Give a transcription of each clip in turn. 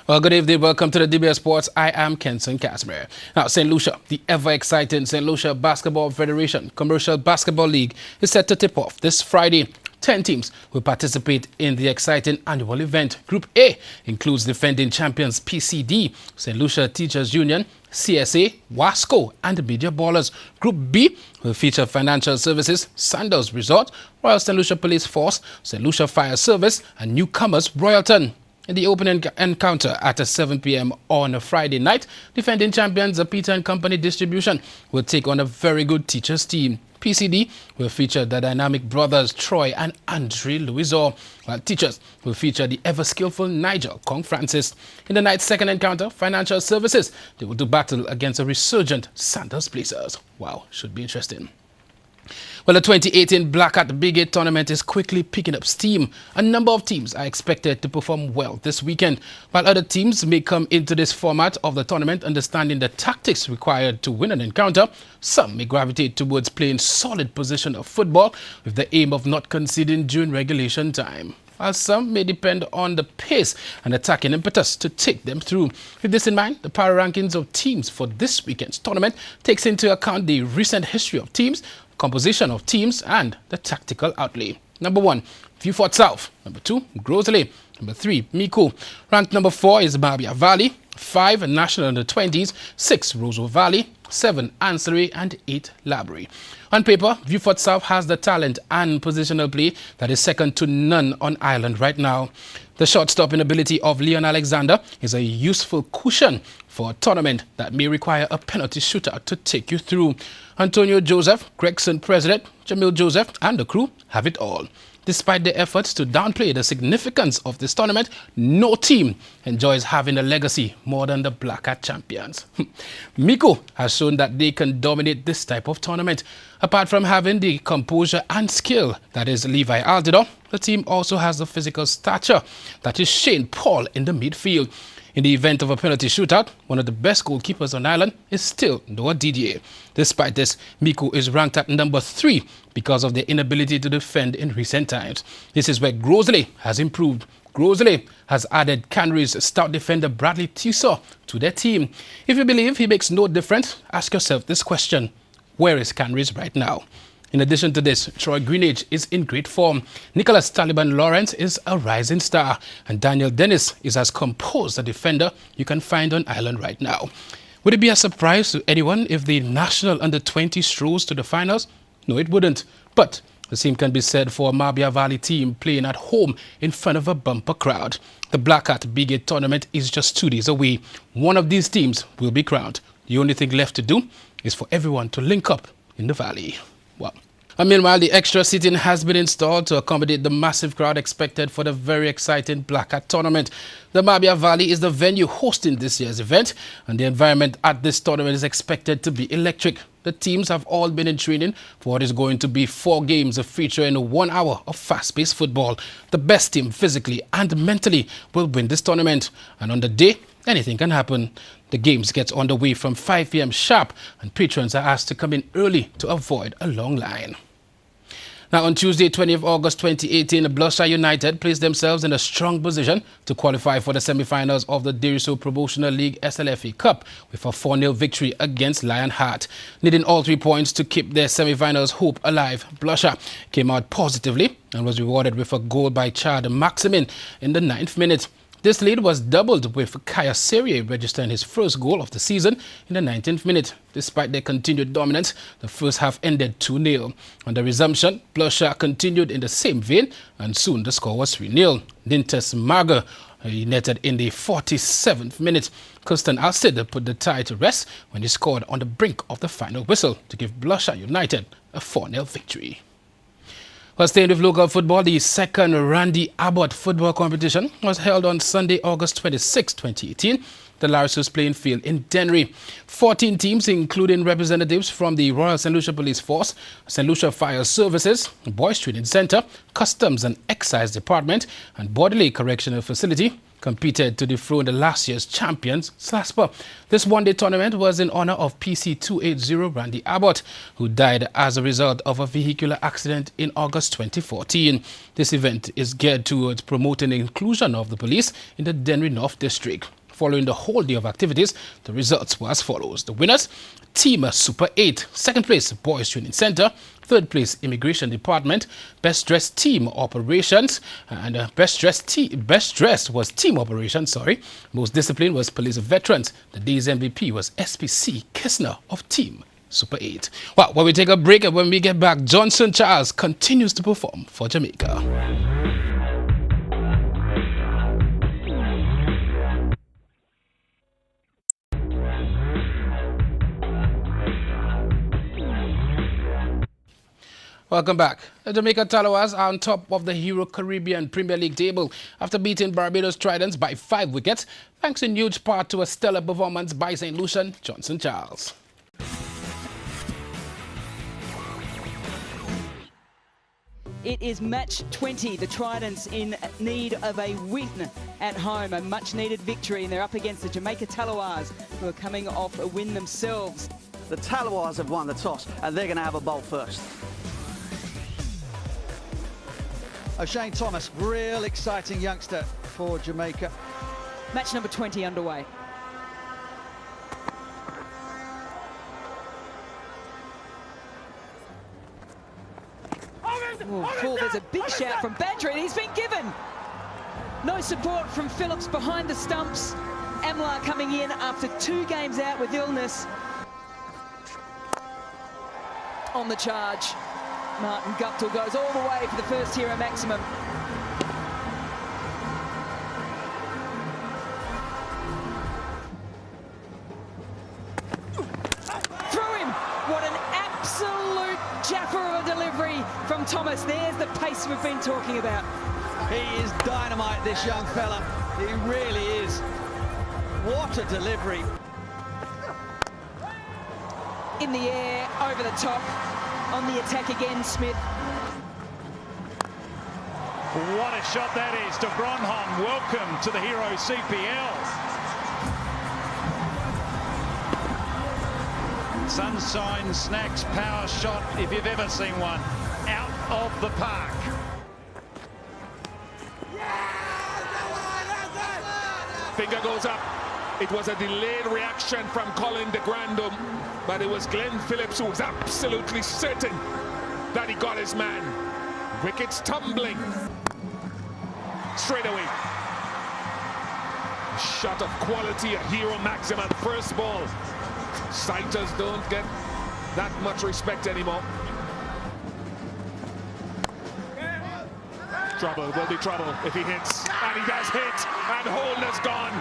Well, good evening. Welcome to the DBS Sports. I am Kenson Casimir. Now, St. Lucia, the ever-exciting St. Lucia Basketball Federation Commercial Basketball League is set to tip off this Friday. 10 teams will participate in the exciting annual event. Group A includes defending champions PCD, St. Lucia Teachers Union, CSA, Wasco, and Media Ballers. Group B will feature Financial Services, Sandals Resort, Royal St. Lucia Police Force, St. Lucia Fire Service, and newcomers Royalton. In the opening encounter at 7 p.m. on a Friday night, defending champions Peter & Company Distribution will take on a very good teachers team. PCD will feature the dynamic brothers Troy and Andre Louisor, while teachers will feature the ever-skillful Nigel Kong Francis. In the night's second encounter, Financial Services, they will do battle against a resurgent Sandals Blazers. Wow, should be interesting. Well, the 2018 Black Hat Big 8 tournament is quickly picking up steam. A number of teams are expected to perform well this weekend, while other teams may come into this format of the tournament understanding the tactics required to win an encounter. Some may gravitate towards playing solid position of football with the aim of not conceding during regulation time, while some may depend on the pace and attacking impetus to take them through. With this in mind, the power rankings of teams for this weekend's tournament takes into account the recent history of teams, composition of teams, and the tactical outlay. Number 1, Vieux Fort South. Number 2, Grosley. Number 3, Mico. Ranked number 4 is Mabia Valley. 5, National Under-20s. 6, Roseau Valley. 7, Ancillary, and 8, Labrie. On paper, Vieux Fort South has the talent and positional play that is second to none on island right now. The short-stopping ability of Leon Alexander is a useful cushion for a tournament that may require a penalty shooter to take you through. Antonio Joseph, Gregson President, Jamil Joseph, and the crew have it all. Despite their efforts to downplay the significance of this tournament, no team enjoys having a legacy more than the Black Hat champions. Mico has shown that they can dominate this type of tournament. Apart from having the composure and skill that is Levi Altidore, the team also has the physical stature that is Shane Paul in the midfield. In the event of a penalty shootout, one of the best goalkeepers on island is still Noah Didier. Despite this, Mico is ranked at number 3 because of their inability to defend in recent times. This is where Grosley has improved. Grosley has added Canry's stout defender Bradley Tissot to their team. If you believe he makes no difference, ask yourself this question: where is Canry's right now? In addition to this, Troy Greenage is in great form. Nicholas Taliban Lawrence is a rising star, and Daniel Dennis is as composed a defender you can find on island right now. Would it be a surprise to anyone if the national under-20 strolls to the finals? No, it wouldn't. But the same can be said for a Mabia Valley team playing at home in front of a bumper crowd. The Black Hat Big 8 tournament is just 2 days away. One of these teams will be crowned. The only thing left to do is for everyone to link up in the valley. Wow. And meanwhile, the extra seating has been installed to accommodate the massive crowd expected for the very exciting Black Hat tournament. The Mabia Valley is the venue hosting this year's event, and the environment at this tournament is expected to be electric. The teams have all been in training for what is going to be 4 games featuring 1 hour of fast-paced football. The best team physically and mentally will win this tournament, and on the day, anything can happen. The games get underway from 5 p.m. sharp, and patrons are asked to come in early to avoid a long line. Now, on Tuesday, 20th August 2018, Blusher United placed themselves in a strong position to qualify for the semi-finals of the Deriso Promotional League SLFA Cup with a 4-0 victory against Lionheart. Needing all 3 points to keep their semi-finals hope alive, Blusher came out positively and was rewarded with a goal by Chad Maximin in the 9th minute. This lead was doubled with Kaya Serie registering his first goal of the season in the 19th minute. Despite their continued dominance, the first half ended 2-0. On the resumption, Blusher continued in the same vein, and soon the score was 3-0. Nintes Marga netted in the 47th minute. Kirsten Alcid put the tie to rest when he scored on the brink of the final whistle to give Blusher United a 4-0 victory. Well, staying with local football, the second Randy Abbott football competition was held on Sunday, August 26, 2018. The Larissos playing field in Dennery. 14 teams, including representatives from the Royal St. Lucia Police Force, St. Lucia Fire Services, Boys Training Center, Customs and Excise Department, and Bordelais Correctional Facility, competed to dethrone the last year's champions, Slasper. This one-day tournament was in honor of PC 280 Randy Abbott, who died as a result of a vehicular accident in August 2014. This event is geared towards promoting the inclusion of the police in the Dennery North District. Following the whole day of activities, the results were as follows. The winners, Team Super 8. Second place, Boys Training Center. Third place, Immigration Department. Best Dressed Team Operations. And Best Dressed was Team Operations, sorry. Most Disciplined was Police Veterans. The day's MVP was SPC Kistner of Team Super 8. Well, when we take a break and when we get back, Johnson Charles continues to perform for Jamaica. Welcome back. The Jamaica Tallawahs are on top of the Hero Caribbean Premier League table after beating Barbados Tridents by 5 wickets, thanks in huge part to a stellar performance by St. Lucian Johnson Charles. It is match 20. The Tridents in need of a win at home, a much-needed victory, and they're up against the Jamaica Tallawahs, who are coming off a win themselves. The Tallawahs have won the toss, and they're going to have a bowl first. O'Shane Thomas, real exciting youngster for Jamaica. Match number 20 underway. Oh, there's a big shout from Badger, and he's been given. No support from Phillips behind the stumps. Amlar coming in after 2 games out with illness. On the charge, Martin Guptill goes all the way for the first hero maximum. Through him! What an absolute jaffer of a delivery from Thomas. There's the pace we've been talking about. He is dynamite, this young fella. He really is. What a delivery. In the air, over the top. On the attack again, Smith. What a shot that is to Bronholm. Welcome to the Hero CPL. Sunshine Snacks power shot, if you've ever seen one, out of the park. Finger goes up. It was a delayed reaction from Colin de Grandum, but it was Glenn Phillips who was absolutely certain that he got his man. Wickets tumbling. Straight away. A shot of quality, a hero maximum first ball. Sighters don't get that much respect anymore. Trouble, will be trouble if he hits. And he does hit, and Holder's gone.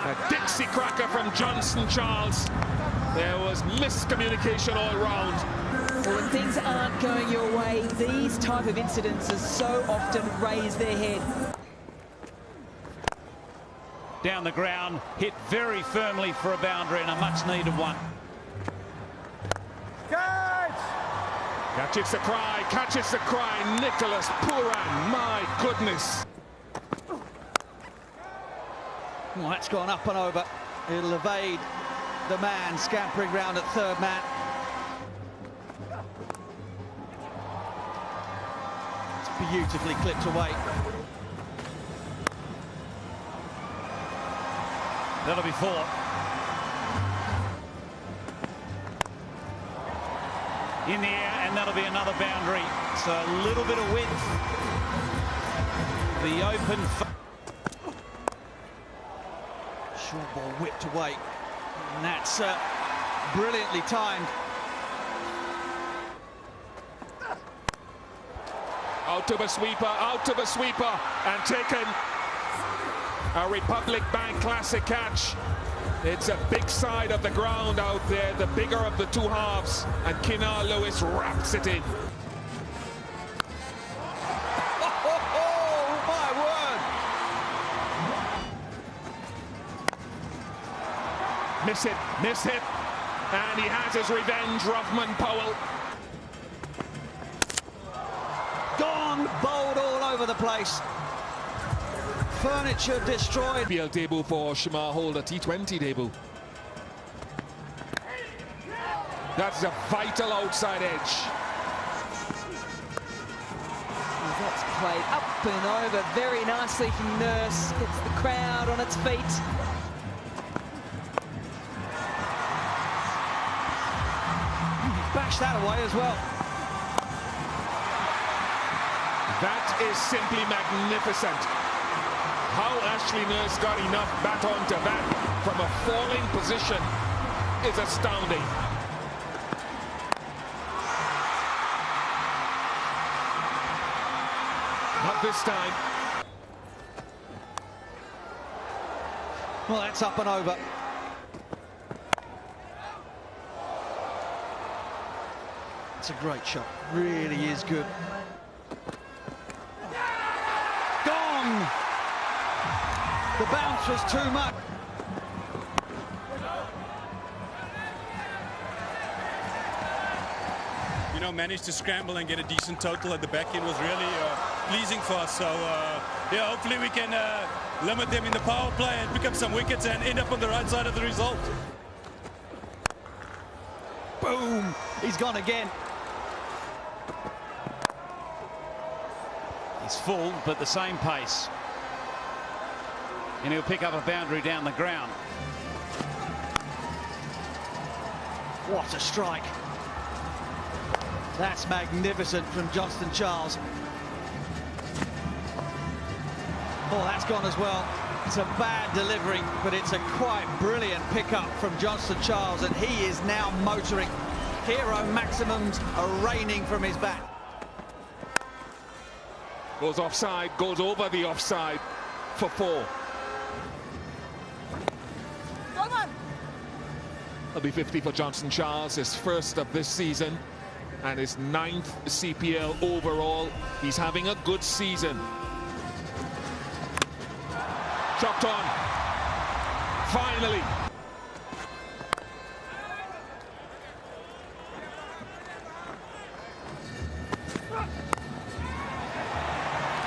A Dixie cracker from Johnson Charles. There was miscommunication all round. Well, when things aren't going your way, these type of incidences so often raise their head. Down the ground, hit very firmly for a boundary and a much-needed one. Catches the cry, Nicholas Pooran, my goodness. Well, that's gone up and over. It'll evade the man scampering round at third man. It's beautifully clipped away. That'll be 4. In the air, and that'll be another boundary. So a little bit of width. The open. Short ball whipped away. And that's brilliantly timed. Out of a sweeper, and taken. A Republic Bank Classic catch. It's a big side of the ground out there, the bigger of the 2 halves, and Kinar Lewis wraps it in. Oh, my word! Miss hit, and he has his revenge, Rovman Powell. Gone, bowled all over the place. furniture destroyed. PL debut for Shamar Holder, T20 debut. That's a vital outside edge. That's played up and over very nicely from Nurse. Gets the crowd on its feet. Bash that away as well. That is simply magnificent. How Ashley Nurse got enough baton to that from a falling position is astounding. Not this time. Well, that's up and over. It's a great shot. Really is good. Gone! The bounce was too much. You know, managed to scramble and get a decent total at the back end was really pleasing for us. So, yeah, hopefully we can limit them in the power play and pick up some wickets and end up on the right side of the result. Boom! He's gone again. He's full, but the same pace. And he'll pick up a boundary down the ground. What a strike. That's magnificent from Johnston Charles. Oh, that's gone as well. It's a bad delivery, but it's a quite brilliant pickup from Johnston Charles, and he is now motoring. Hero maximums are raining from his bat. Goes offside, goes over the offside for 4. It'll be 50 for Johnston Charles, his first of this season and his 9th CPL overall. He's having a good season. Chopped on. Finally.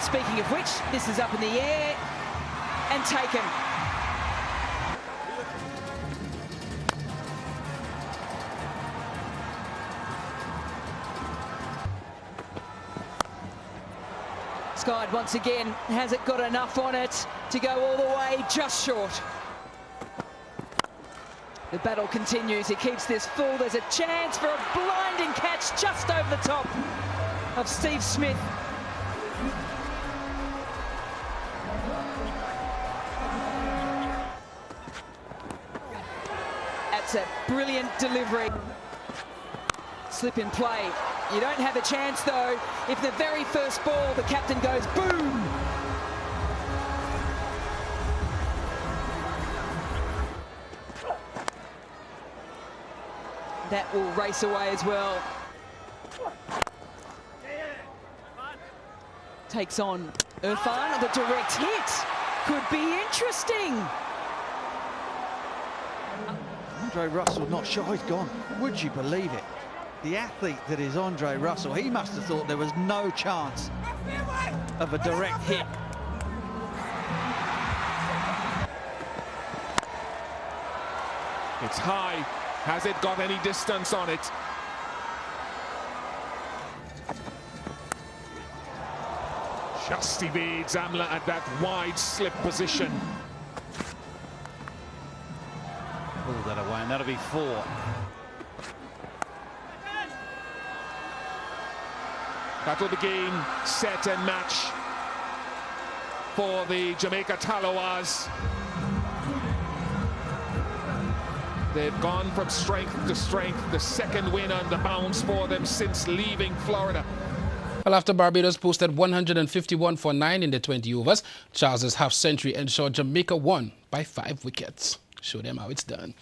Speaking of which, this is up in the air and taken. Skyde once again, has it got enough on it to go all the way, just short. The battle continues, he keeps this full, there's a chance for a blinding catch just over the top of Steve Smith. That's a brilliant delivery. Slip in play. You don't have a chance though if the very first ball the captain goes boom. That will race away as well. Takes on Irfan. The direct hit could be interesting. Andre Russell not sure he's gone. Would you believe it? The athlete that is Andre Russell, he must have thought there was no chance of a direct hit. It's high. Has it got any distance on it? Just evades Amla at that wide slip position. Pull that away, and that'll be 4. That'll be game, set and match for the Jamaica Tallawahs. They've gone from strength to strength. The second win on the bounce for them since leaving Florida. Well, after Barbados posted 151 for 9 in the 20 overs, Charles's half-century ensured Jamaica won by 5 wickets. Show them how it's done.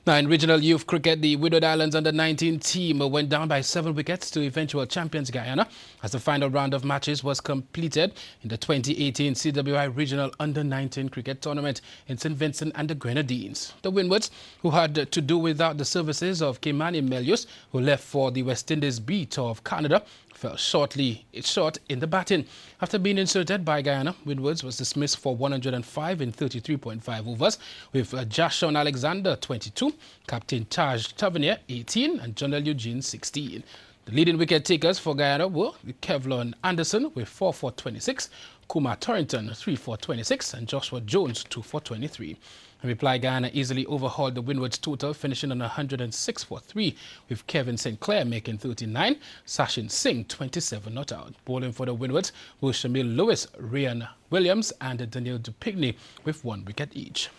Now, in regional youth cricket, the Widowed Islands under-19 team went down by 7 wickets to eventual champions Guyana as the final round of matches was completed in the 2018 CWI Regional Under-19 Cricket Tournament in St. Vincent and the Grenadines. The Windwards, who had to do without the services of Kimani Melius, who left for the West Indies B Tour of Canada, fell short in the batting. After being inserted by Guyana, Windwards was dismissed for 105 in 33.5 overs, with Jashon Alexander 22, Captain Taj Tavernier 18 and Jonel Eugene 16. The leading wicket takers for Guyana were Kevlon Anderson with 4 for 26, Kumar Torrington 3 for 26 and Joshua Jones 2 for 23. In reply, Guyana easily overhauled the Windwards total, finishing on 106 for 3, with Kevin St. Clair making 39, Sachin Singh 27 not out. Bowling for the Windwards were Shamil Lewis, Ryan Williams and Daniel Dupigny with 1 wicket each.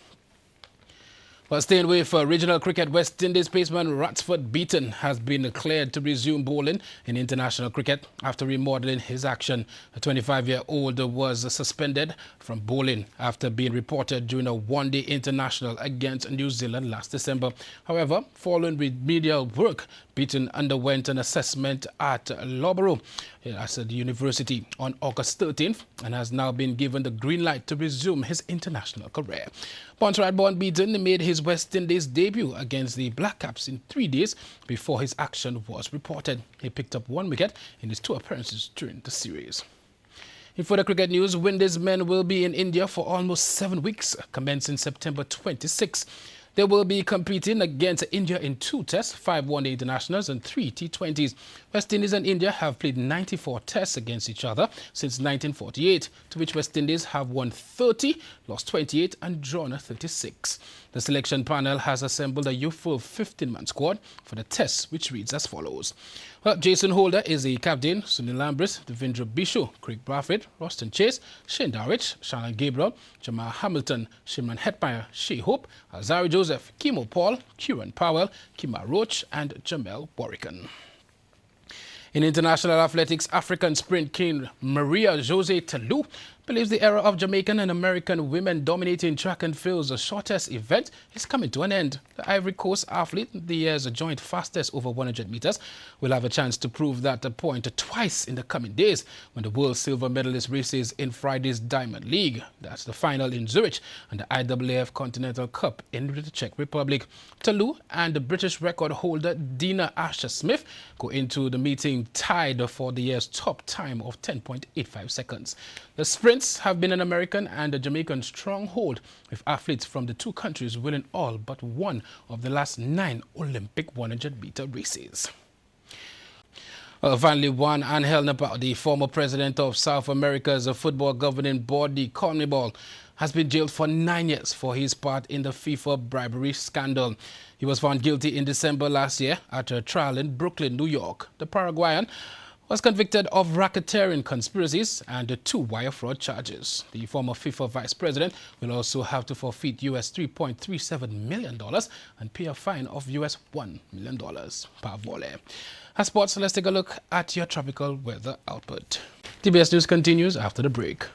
Well, staying with regional cricket, West Indies paceman Ratsford Beaton has been cleared to resume bowling in international cricket after remodeling his action. The 25-year-old was suspended from bowling after being reported during a one-day international against New Zealand last December. However, following remedial work, Beaton underwent an assessment at Loughborough at the university on August 13th and has now been given the green light to resume his international career. Pontefract-born Beaton made his West Indies debut against the Black Caps in 3 days before his action was reported. He picked up 1 wicket in his 2 appearances during the series. In further cricket news, Windies men will be in India for almost 7 weeks, commencing September 26. They will be competing against India in 2 tests, 5 one-day internationals and 3 T20s. West Indies and India have played 94 tests against each other since 1948, to which West Indies have won 30, lost 28 and drawn 36. The selection panel has assembled a youthful 15-man squad for the tests, which reads as follows. Well, Jason Holder is the captain, Sunil Lambris, Devendra Bishu, Craig Bradford, Roston Chase, Shane Darwich, Shannon Gabriel, Jamal Hamilton, Shimon Hetmeyer, Shea Hope, Azari Joseph, Kimo Paul, Kieran Powell, Kima Roach and Jamel Warrican. In international athletics, African sprint king Maria Jose Talou believes the era of Jamaican and American women dominating track and field's shortest event is coming to an end. The Ivory Coast athlete, the year's joint fastest over 100 meters, will have a chance to prove that point twice in the coming days when the world silver medalist races in Friday's Diamond League. That's the final in Zurich and the IAAF Continental Cup in the Czech Republic. Talou and the British record holder Dina Asher-Smith go into the meeting tied for the year's top time of 10.85 seconds. The sprints have been an American and a Jamaican stronghold, with athletes from the 2 countries winning all but one of the last 9 Olympic 100-meter races. Finally, Juan Angel Napao, the former president of South America's football governing body, CONMEBOL, has been jailed for 9 years for his part in the FIFA bribery scandal. He was found guilty in December last year at a trial in Brooklyn, New York. The Paraguayan was convicted of racketeering conspiracies and 2 wire fraud charges. The former FIFA vice president will also have to forfeit US $3.37 million and pay a fine of US $1 million. Pavole. As sports, let's take a look at your tropical weather output. TBS News continues after the break.